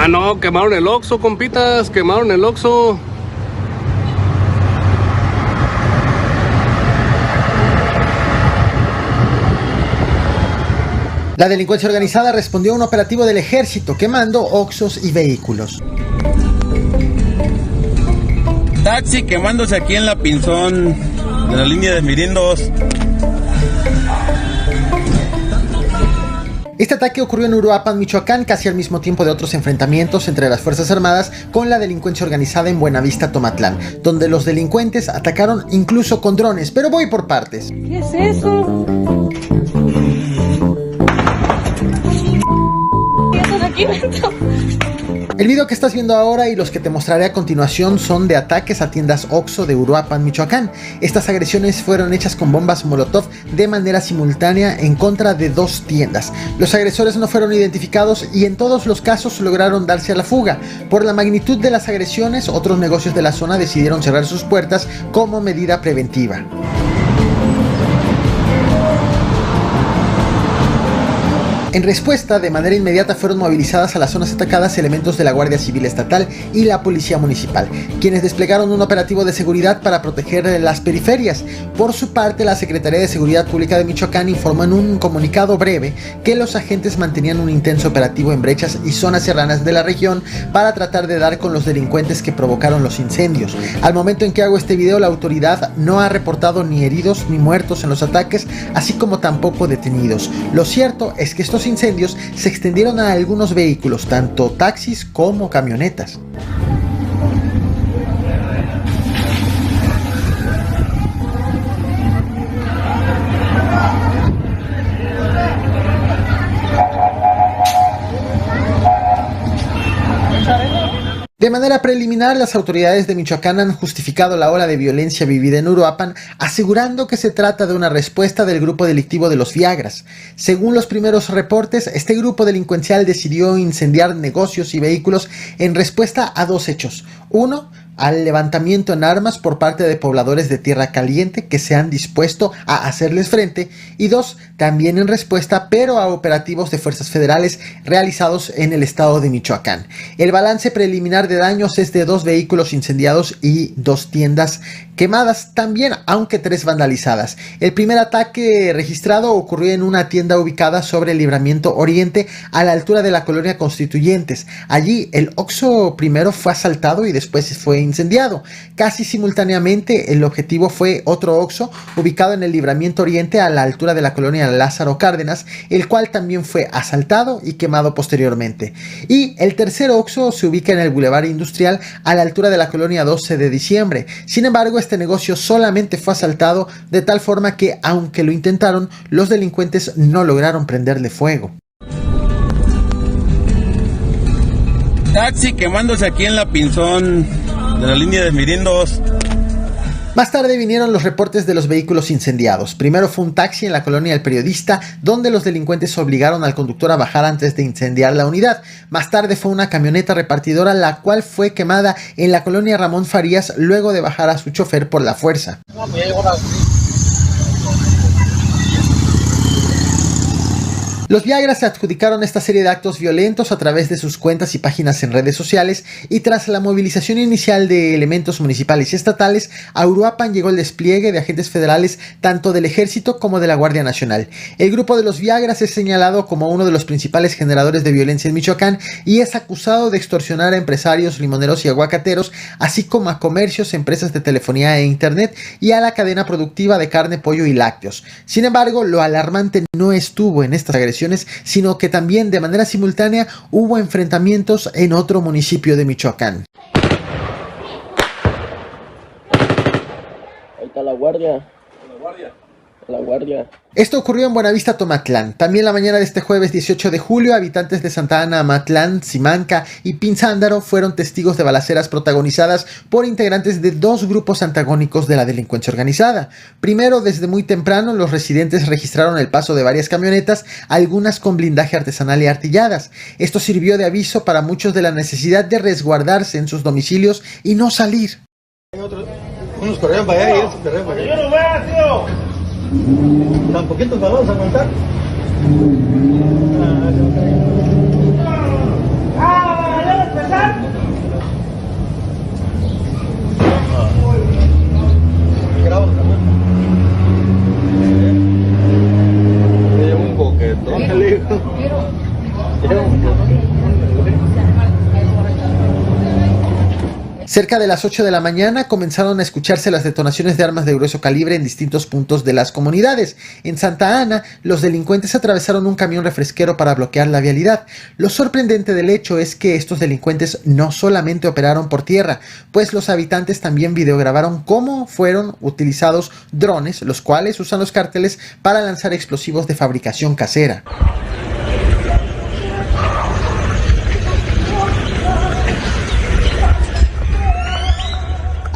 Ah, no, quemaron el Oxxo, compitas, quemaron el Oxxo. La delincuencia organizada respondió a un operativo del ejército quemando Oxxos y vehículos. Taxi quemándose aquí en la Pinzón de la línea de Mirindos. Este ataque ocurrió en Uruapan, Michoacán, casi al mismo tiempo de otros enfrentamientos entre las Fuerzas Armadas con la delincuencia organizada en Buenavista, Tomatlán, donde los delincuentes atacaron incluso con drones, pero voy por partes. ¿Qué es eso? ¿Qué haces aquí, Beto? El video que estás viendo ahora y los que te mostraré a continuación son de ataques a tiendas Oxxo de Uruapan, Michoacán. Estas agresiones fueron hechas con bombas Molotov de manera simultánea en contra de dos tiendas. Los agresores no fueron identificados y en todos los casos lograron darse a la fuga. Por la magnitud de las agresiones, otros negocios de la zona decidieron cerrar sus puertas como medida preventiva. En respuesta, de manera inmediata fueron movilizadas a las zonas atacadas elementos de la Guardia Civil Estatal y la Policía Municipal, quienes desplegaron un operativo de seguridad para proteger las periferias. Por su parte, la Secretaría de Seguridad Pública de Michoacán informó en un comunicado breve que los agentes mantenían un intenso operativo en brechas y zonas serranas de la región para tratar de dar con los delincuentes que provocaron los incendios. Al momento en que hago este video, la autoridad no ha reportado ni heridos ni muertos en los ataques, así como tampoco detenidos. Lo cierto es que estos incendios se extendieron a algunos vehículos, tanto taxis como camionetas. De manera preliminar, las autoridades de Michoacán han justificado la ola de violencia vivida en Uruapan, asegurando que se trata de una respuesta del grupo delictivo de los Viagras. Según los primeros reportes, este grupo delincuencial decidió incendiar negocios y vehículos en respuesta a dos hechos. Uno, al levantamiento en armas por parte de pobladores de Tierra Caliente que se han dispuesto a hacerles frente, y dos, también en respuesta pero a operativos de fuerzas federales realizados en el estado de Michoacán. El balance preliminar de daños es de 2 vehículos incendiados y 2 tiendas quemadas, también aunque 3 vandalizadas. El primer ataque registrado ocurrió en una tienda ubicada sobre el Libramiento Oriente a la altura de la colonia Constituyentes. Allí el Oxxo primero fue asaltado y después fue incendiado. Casi simultáneamente el objetivo fue otro Oxxo ubicado en el Libramiento Oriente a la altura de la colonia Lázaro Cárdenas, el cual también fue asaltado y quemado posteriormente. Y el tercer Oxxo se ubica en el Boulevard Industrial a la altura de la colonia 12 de diciembre. Sin embargo, este negocio solamente fue asaltado de tal forma que, aunque lo intentaron, los delincuentes no lograron prenderle fuego. Taxi quemándose aquí en la Pinzón de la línea de Mirindos. Más tarde vinieron los reportes de los vehículos incendiados. Primero fue un taxi en la colonia El Periodista, donde los delincuentes obligaron al conductor a bajar antes de incendiar la unidad. Más tarde fue una camioneta repartidora, la cual fue quemada en la colonia Ramón Farías luego de bajar a su chofer por la fuerza. Los Viagras se adjudicaron esta serie de actos violentos a través de sus cuentas y páginas en redes sociales, y tras la movilización inicial de elementos municipales y estatales, a Uruapan llegó el despliegue de agentes federales tanto del Ejército como de la Guardia Nacional. El grupo de los Viagras es señalado como uno de los principales generadores de violencia en Michoacán y es acusado de extorsionar a empresarios, limoneros y aguacateros, así como a comercios, empresas de telefonía e internet y a la cadena productiva de carne, pollo y lácteos. Sin embargo, lo alarmante no estuvo en estas agresiones, sino que también de manera simultánea hubo enfrentamientos en otro municipio de Michoacán. Ahí está la guardia. La guardia. Esto ocurrió en Buenavista, Tomatlán. También la mañana de este jueves 18 de julio, habitantes de Santa Ana, Amatlán, Simanca y Pinzándaro fueron testigos de balaceras protagonizadas por integrantes de 2 grupos antagónicos de la delincuencia organizada. Primero, desde muy temprano, los residentes registraron el paso de varias camionetas, algunas con blindaje artesanal y artilladas. Esto sirvió de aviso para muchos de la necesidad de resguardarse en sus domicilios y no salir. Unos corrieron para allá y otros corrieron para allá. ¡Yo no veo, tío! ¿Tan poquitos vamos a aguantar? Cerca de las 8 de la mañana comenzaron a escucharse las detonaciones de armas de grueso calibre en distintos puntos de las comunidades. En Santa Ana, los delincuentes atravesaron un camión refresquero para bloquear la vialidad. Lo sorprendente del hecho es que estos delincuentes no solamente operaron por tierra, pues los habitantes también videograbaron cómo fueron utilizados drones, los cuales usan los cárteles para lanzar explosivos de fabricación casera.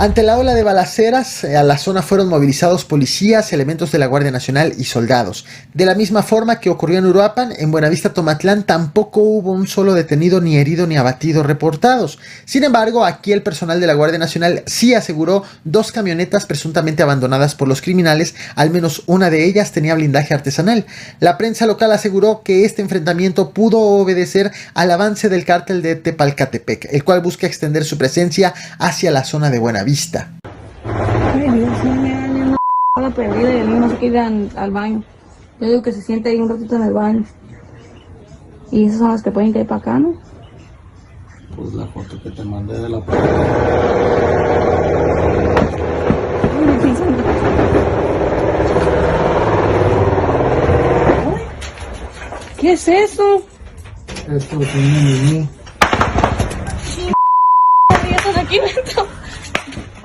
Ante la ola de balaceras, a la zona fueron movilizados policías, elementos de la Guardia Nacional y soldados. De la misma forma que ocurrió en Uruapan, en Buenavista Tomatlán tampoco hubo un solo detenido, ni herido, ni abatido reportados. Sin embargo, aquí el personal de la Guardia Nacional sí aseguró 2 camionetas presuntamente abandonadas por los criminales, al menos una de ellas tenía blindaje artesanal. La prensa local aseguró que este enfrentamiento pudo obedecer al avance del cártel de Tepalcatepec, el cual busca extender su presencia hacia la zona de Buenavista. Ay, Dios mío, me perdida y el niño no se quiere ir al baño. Yo digo que se siente ahí un ratito en el baño. Y esas son las que pueden caer para acá, ¿no? Pues la foto que te mandé de la ¿Qué es eso? Esto es un niño. Aquí dentro.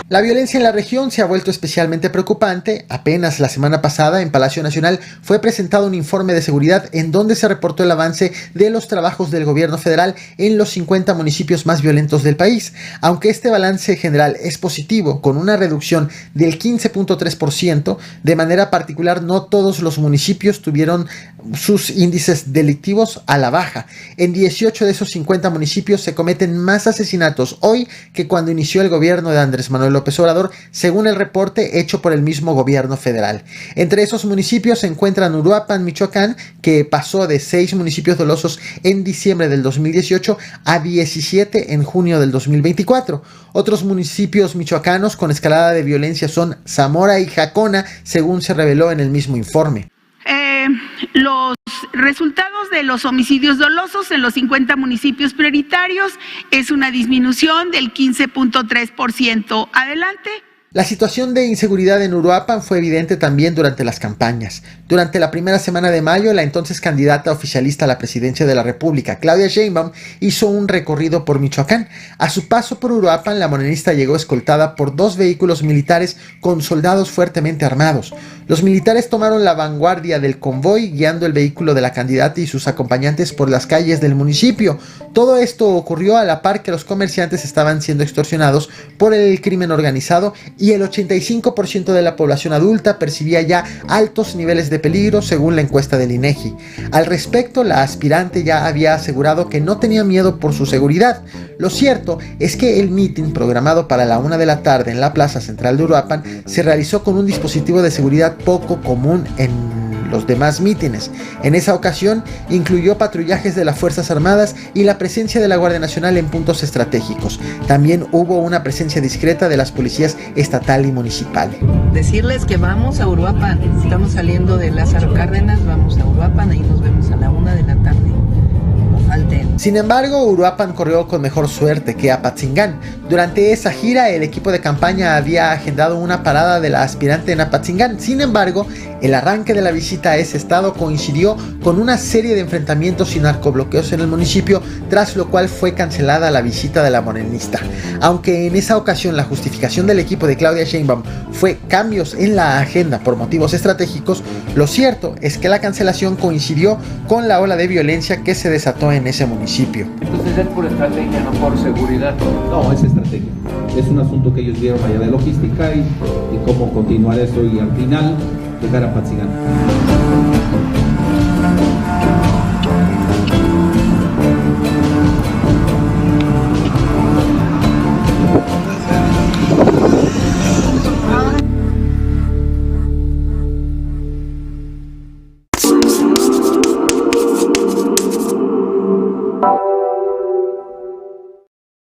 La violencia en la región se ha vuelto especialmente preocupante. Apenas la semana pasada en Palacio Nacional fue presentado un informe de seguridad en donde se reportó el avance de los trabajos del gobierno federal en los 50 municipios más violentos del país. Aunque este balance general es positivo, con una reducción del 15.3%, de manera particular no todos los municipios tuvieron sus índices delictivos a la baja. En 18 de esos 50 municipios se cometen más asesinatos hoy que cuando inició el gobierno de Andrés Manuel López Obrador, según el reporte hecho por el mismo gobierno federal. Entre esos municipios se encuentran Uruapan, Michoacán, que pasó de 6 municipios dolosos en diciembre del 2018 a 17 en junio del 2024. Otros municipios michoacanos con escalada de violencia son Zamora y Jacona, según se reveló en el mismo informe. Los resultados de los homicidios dolosos en los 50 municipios prioritarios es una disminución del 15.3%. Adelante. La situación de inseguridad en Uruapan fue evidente también durante las campañas. Durante la primera semana de mayo, la entonces candidata oficialista a la presidencia de la República, Claudia Sheinbaum, hizo un recorrido por Michoacán. A su paso por Uruapan, la morenista llegó escoltada por 2 vehículos militares con soldados fuertemente armados. Los militares tomaron la vanguardia del convoy, guiando el vehículo de la candidata y sus acompañantes por las calles del municipio. Todo esto ocurrió a la par que los comerciantes estaban siendo extorsionados por el crimen organizado y el 85% de la población adulta percibía ya altos niveles de peligro, según la encuesta del INEGI. Al respecto, la aspirante ya había asegurado que no tenía miedo por su seguridad. Lo cierto es que el mitin programado para la 1 de la tarde en la plaza central de Uruapan se realizó con un dispositivo de seguridad poco común en los demás mítines. En esa ocasión incluyó patrullajes de las Fuerzas Armadas y la presencia de la Guardia Nacional en puntos estratégicos. También hubo una presencia discreta de las policías estatal y municipal. Decirles que vamos a Uruapan, estamos saliendo de Lázaro Cárdenas, vamos a Uruapan, ahí nos vemos a la 1 de la tarde. Sin embargo, Uruapan corrió con mejor suerte que Apatzingán. Durante esa gira, el equipo de campaña había agendado una parada de la aspirante en Apatzingán. Sin embargo, el arranque de la visita a ese estado coincidió con una serie de enfrentamientos y narcobloqueos en el municipio, tras lo cual fue cancelada la visita de la morenista. Aunque en esa ocasión la justificación del equipo de Claudia Sheinbaum fue cambios en la agenda por motivos estratégicos, lo cierto es que la cancelación coincidió con la ola de violencia que se desató en ese municipio. Entonces es por estrategia, no por seguridad. No, es estrategia. Es un asunto que ellos vieron allá de logística y cómo continuar eso y al final llegar a Apatzingán.